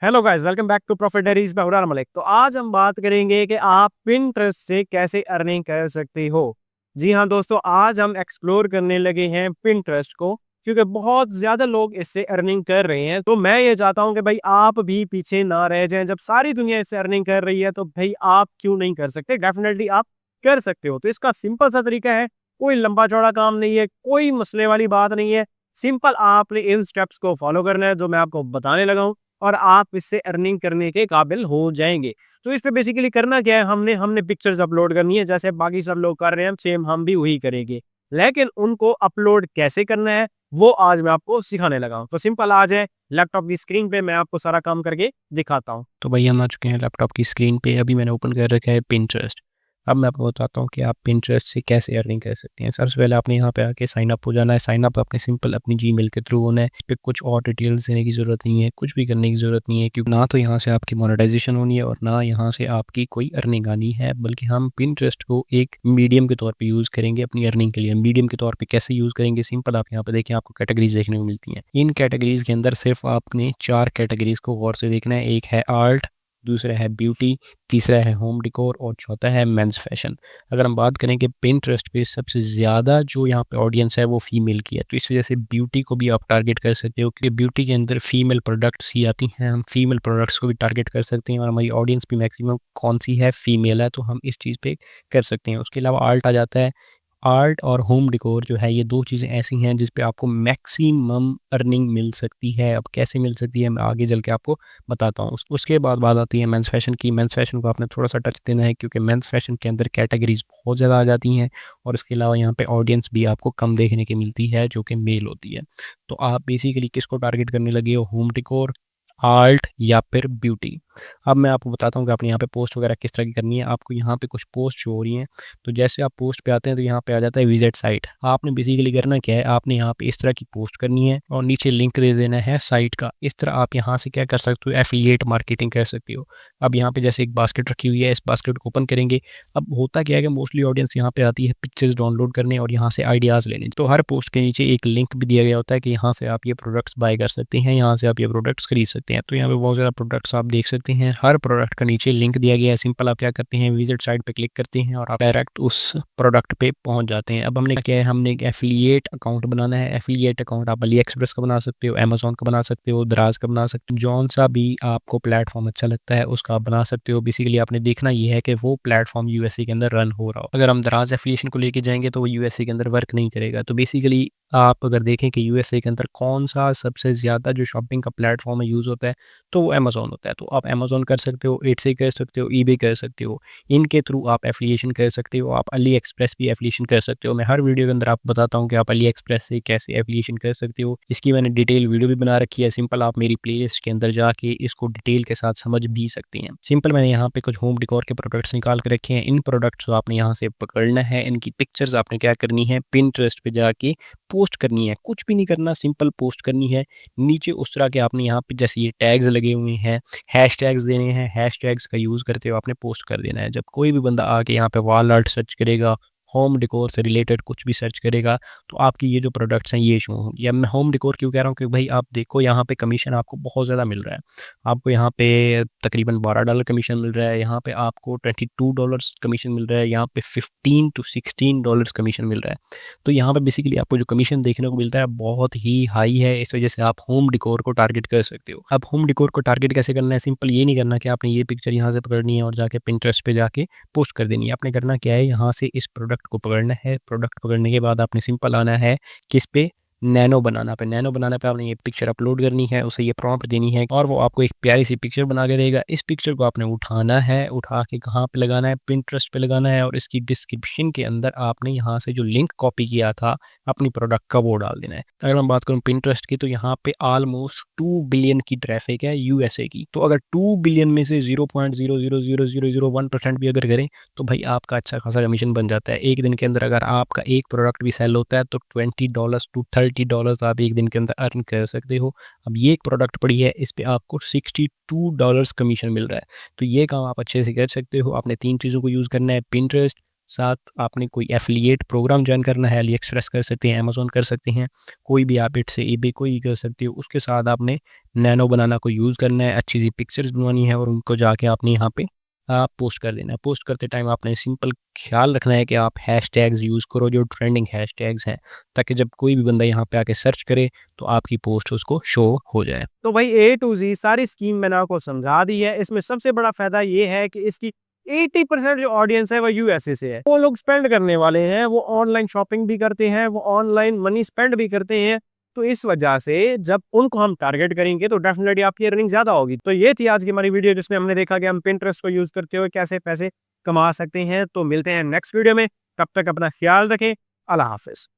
Hello guys, welcome back to profit diaries by Hurar Malik. तो आज हम बात करेंगे कि आप पिंटरेस्ट से कैसे अर्निंग कर सकते हो। जी हाँ दोस्तों, आज हम एक्सप्लोर करने लगे हैं पिंटरेस्ट को, क्योंकि बहुत ज्यादा लोग इससे अर्निंग कर रहे हैं। तो मैं ये चाहता हूँ कि भाई आप भी पीछे ना रह जाएं। जब सारी दुनिया इससे अर्निंग कर रही है तो भाई आप क्यों नहीं कर सकते? डेफिनेटली आप कर सकते हो। तो इसका सिंपल सा तरीका है, कोई लंबा चौड़ा काम नहीं है, कोई मसले वाली बात नहीं है। सिंपल आपने इन स्टेप्स को फॉलो करना है जो मैं आपको बताने लगा हूँ, और आप इससे अर्निंग करने के काबिल हो जाएँगे। तो इस पे बेसिकली करना क्या है, हमने हमने पिक्चर्स अपलोड करनी है, जैसे बाकी सब लोग कर रहे हैं, सेम हम भी वही करेंगे। लेकिन उनको अपलोड कैसे करना है, वो आज मैं आपको सिखाने लगा हूँ। तो सिंपल आ जाए लैपटॉप की स्क्रीन पे, मैं आपको सारा काम करके दिखाता हूँ। तो भाई हम आ चुके हैं लैपटॉप की स्क्रीन पे। अभी मैंने ओपन कर रखा है पिंटरेस्ट। अब मैं आपको बताता हूँ कि आप पिंटरेस्ट से कैसे अर्निंग कर सकते हैं। सबसे पहले आपने यहाँ पे आके साइन अप हो जाना है। साइन अप आपने सिंपल अपनी जीमेल के थ्रू होना है। इस पे कुछ और डिटेल्स देने की ज़रूरत नहीं है, कुछ भी करने की ज़रूरत नहीं है, क्योंकि ना तो यहाँ से आपकी मोनेटाइजेशन होनी है और ना यहाँ से आपकी कोई अर्निंग आनी है, बल्कि हम पिंटरेस्ट को एक मीडियम के तौर पर यूज़ करेंगे अपनी अर्निंग के लिए। मीडियम के तौर पर कैसे यूज़ करेंगे? सिंपल आप यहाँ पे देखें, आपको कैटेगरीज देखने को मिलती हैं। इन कैटेगरीज के अंदर सिर्फ आपने 4 कैटेगरीज को गौर से देखना है। एक है आर्ट, दूसरा है ब्यूटी, तीसरा है होम डेकोर और चौथा है मेंस फैशन। अगर हम बात करें कि पिंटरेस्ट पे सबसे ज़्यादा जो यहाँ पे ऑडियंस है वो फीमेल की है, तो इस वजह से ब्यूटी को भी आप टारगेट कर सकते हो, क्योंकि ब्यूटी के अंदर फीमेल प्रोडक्ट्स ही आती हैं। हम फीमेल प्रोडक्ट्स को भी टारगेट कर सकते हैं और हमारी ऑडियंस भी मैक्सिमम कौन सी है, फीमेल है, तो हम इस चीज़ पे कर सकते हैं। उसके अलावा आर्ट आ जाता है। आर्ट और होम डेकोर जो है, ये 2 चीज़ें ऐसी हैं जिस पे आपको मैक्सिमम अर्निंग मिल सकती है। अब कैसे मिल सकती है मैं आगे चल के आपको बताता हूँ। उसके बाद बात आती है मेंस फैशन की। मेंस फैशन को आपने थोड़ा-सा टच देना है, क्योंकि मेंस फैशन के अंदर कैटेगरीज़ बहुत ज़्यादा आ जाती हैं और इसके अलावा यहाँ पे ऑडियंस भी आपको कम देखने की मिलती है, जो कि मेल होती है। तो आप बेसिकली किसको टारगेट करने लगे हो? होम डेकोर, आर्ट या फिर ब्यूटी। अब मैं आपको बताता हूँ कि आपने यहाँ पे पोस्ट वगैरह किस तरह की करनी है। आपको यहाँ पे कुछ पोस्ट शो हो रही हैं, तो जैसे आप पोस्ट पे आते हैं तो यहाँ पे आ जाता है विजिट साइट। आपने बेसिकली करना क्या है, आपने यहाँ पे इस तरह की पोस्ट करनी है और नीचे लिंक दे देना है साइट का। इस तरह आप यहाँ से क्या कर सकते हो, एफिलिएट मार्केटिंग कर सकते हो। अब यहाँ पे जैसे एक बास्केट रखी हुई है, इस बास्केट को ओपन करेंगे। अब होता क्या है कि मोस्टली ऑडियंस यहाँ पे आती है पिक्चर्स डाउनलोड करने और यहाँ से आइडियाज़ लेने। तो हर पोस्ट के नीचे एक लिंक भी दिया गया होता है कि यहाँ से आप ये प्रोडक्ट्स बाय कर सकते हैं, यहाँ से आप ये प्रोडक्ट्स खरीद सकते हैं। तो यहाँ पे बहुत ज़्यादा प्रोडक्ट्स आप देख सकते हैं। हर प्रोडक्ट का नीचे लिंक दिया गया है। सिंपल आप क्या करते हैं, विजिट साइट पे क्लिक करते हैं और आप डायरेक्ट उस प्रोडक्ट पे पहुंच जाते हैं। अब हमने क्या है, हमने एक एफिलिएट अकाउंट बनाना है। एफिलिएट अकाउंट आप अली एक्सप्रेस का बना सकते हो, अमेजोन का बना सकते हो, दराज का बना सकते हो, जौन सा भी आपको प्लेटफॉर्म अच्छा लगता है उसका आप बना सकते हो। बेसिकली आपने देखना ये है कि वो प्लेटफॉर्म यूएसए के अंदर रन हो रहा हो। अगर हम दराज एफिलिएशन को लेके जाएंगे तो वो यूएसए के अंदर वर्क नहीं करेगा। तो बेसिकली आप अगर देखें कि यूएसए के अंदर कौन सा सबसे ज़्यादा जो शॉपिंग का प्लेटफॉर्म है यूज़ होता है, तो वो अमेज़न होता है। तो आप अमेज़न कर सकते हो, एड से कर सकते हो, ईबे कर सकते हो। इनके थ्रू आप एफ़िलिएशन कर सकते हो। आप अली एक्सप्रेस भी एफ़िलिएशन कर सकते हो। मैं हर वीडियो के अंदर आपको बताता हूँ कि आप अली एक्सप्रेस से कैसे एफ़िलिएशन कर सकते हो। इसकी मैंने डिटेल वीडियो भी बना रखी है। सिंपल आप मेरी प्लेलिस्ट के अंदर जाके इसको डिटेल के साथ समझ भी सकते हैं। सिंपल मैंने यहाँ पे कुछ होम डेकोर के प्रोडक्ट्स निकाल के रखे हैं। इन प्रोडक्ट्स को आपने यहाँ से पकड़ना है। इनकी पिक्चर्स आपने क्या करनी है, पिंटरेस्ट पे जाके पोस्ट करनी है। कुछ भी नहीं करना, सिंपल पोस्ट करनी है। नीचे उस तरह के आपने यहाँ पे जैसे ये टैग्स लगे हुए हैं, हैशटैग्स देने हैं। हैशटैग्स का यूज़ करते हुए आपने पोस्ट कर देना है। जब कोई भी बंदा आके यहाँ पे वॉल आर्ट सर्च करेगा, होम डेकोर से रिलेटेड कुछ भी सर्च करेगा, तो आपकी ये जो प्रोडक्ट्स हैं ये शो होंगे। या मैं होम डेकोर क्यों कह रहा हूँ, क्योंकि भाई आप देखो यहाँ पे कमीशन आपको बहुत ज़्यादा मिल रहा है। आपको यहाँ पे तकरीबन $12 कमीशन मिल रहा है, यहाँ पे आपको $22 कमीशन मिल रहा है, यहाँ पे $15 to $16 कमीशन मिल रहा है। तो यहाँ पे बेसिकली आपको जो कमीशन देखने को मिलता है बहुत ही हाई है। इस वजह से आप होम डेकोर को टारगेट कर सकते हो। अब होम डेकोर को टारगेट कैसे करना है, सिंपल ये नहीं करना कि आपने ये पिक्चर यहाँ से पकड़नी है और जाके पिंटरेस्ट पे जाके पोस्ट कर देनी है। आपने करना क्या है, यहाँ से इस प्रोडक्ट को पकड़ना है। प्रोडक्ट पकड़ने के बाद आपने सिंपल आना है किस पे, नैनो बनाना पे। नैनो बनाना पे आपने ये पिक्चर अपलोड करनी है, उसे ये प्रॉम्प्ट देनी है और वो आपको एक प्यारी सी पिक्चर बना के देगा। इस पिक्चर को आपने उठाना है, उठा के कहाँ पे लगाना है, पिंटरेस्ट पे लगाना है और इसकी डिस्क्रिप्शन के अंदर आपने यहाँ से जो लिंक कॉपी किया था अपनी प्रोडक्ट का वो डाल देना है। अगर मैं बात करूँ पिंटरेस्ट की, तो यहाँ पे ऑलमोस्ट 2 बिलियन की ट्रैफिक है यूएसए की। तो अगर 2 बिलियन में से 0.0000001% भी अगर करें तो भाई आपका अच्छा खासा कमीशन बन जाता है। एक दिन के अंदर अगर आपका एक प्रोडक्ट भी सेल होता है तो $20 to $30 आप एक दिन के अंदर अर्न कर सकते हो। अब ये एक प्रोडक्ट पड़ी है, इस पे आपको $62 कमीशन मिल रहा है। तो ये काम आप अच्छे से कर सकते हो। आपने 3 चीज़ों को यूज़ करना है, पिंटरेस्ट, साथ आपने कोई एफिलिएट प्रोग्राम ज्वाइन करना है, अली एक्सप्रेस कर सकते हैं, अमेज़न कर सकते हैं, कोई भी आप इट से ईबे कोई भी कर सकते हो। उसके साथ आपने नैनो बनाना को यूज़ करना है, अच्छी सी पिक्चर्स बनवानी है और उनको जाके आपने यहाँ पे पोस्ट कर देना है। पोस्ट करते टाइम आपने सिंपल ख्याल रखना है कि आप हैशटैग्स यूज़ करो जो ट्रेंडिंग हैशटैग्स हैं, ताकि जब कोई भी बंदा यहाँ पे आके सर्च करे तो आपकी पोस्ट उसको शो हो जाए। तो भाई ए टू जी सारी स्कीम मैंने आपको समझा दी है। इसमें सबसे बड़ा फायदा ये है कि इसकी 80% जो ऑडियंस है वो यूएसए से है। वो लोग स्पेंड करने वाले हैं, वो ऑनलाइन शॉपिंग भी करते हैं, वो ऑनलाइन मनी स्पेंड भी करते हैं। तो इस वजह से जब उनको हम टारगेट करेंगे तो डेफिनेटली आपकी अर्निंग ज्यादा होगी। तो ये थी आज की हमारी वीडियो जिसमें हमने देखा कि हम पिंटरेस्ट को यूज करते हुए कैसे पैसे कमा सकते हैं। तो मिलते हैं नेक्स्ट वीडियो में, तब तक अपना ख्याल रखें। अल्लाह हाफिज।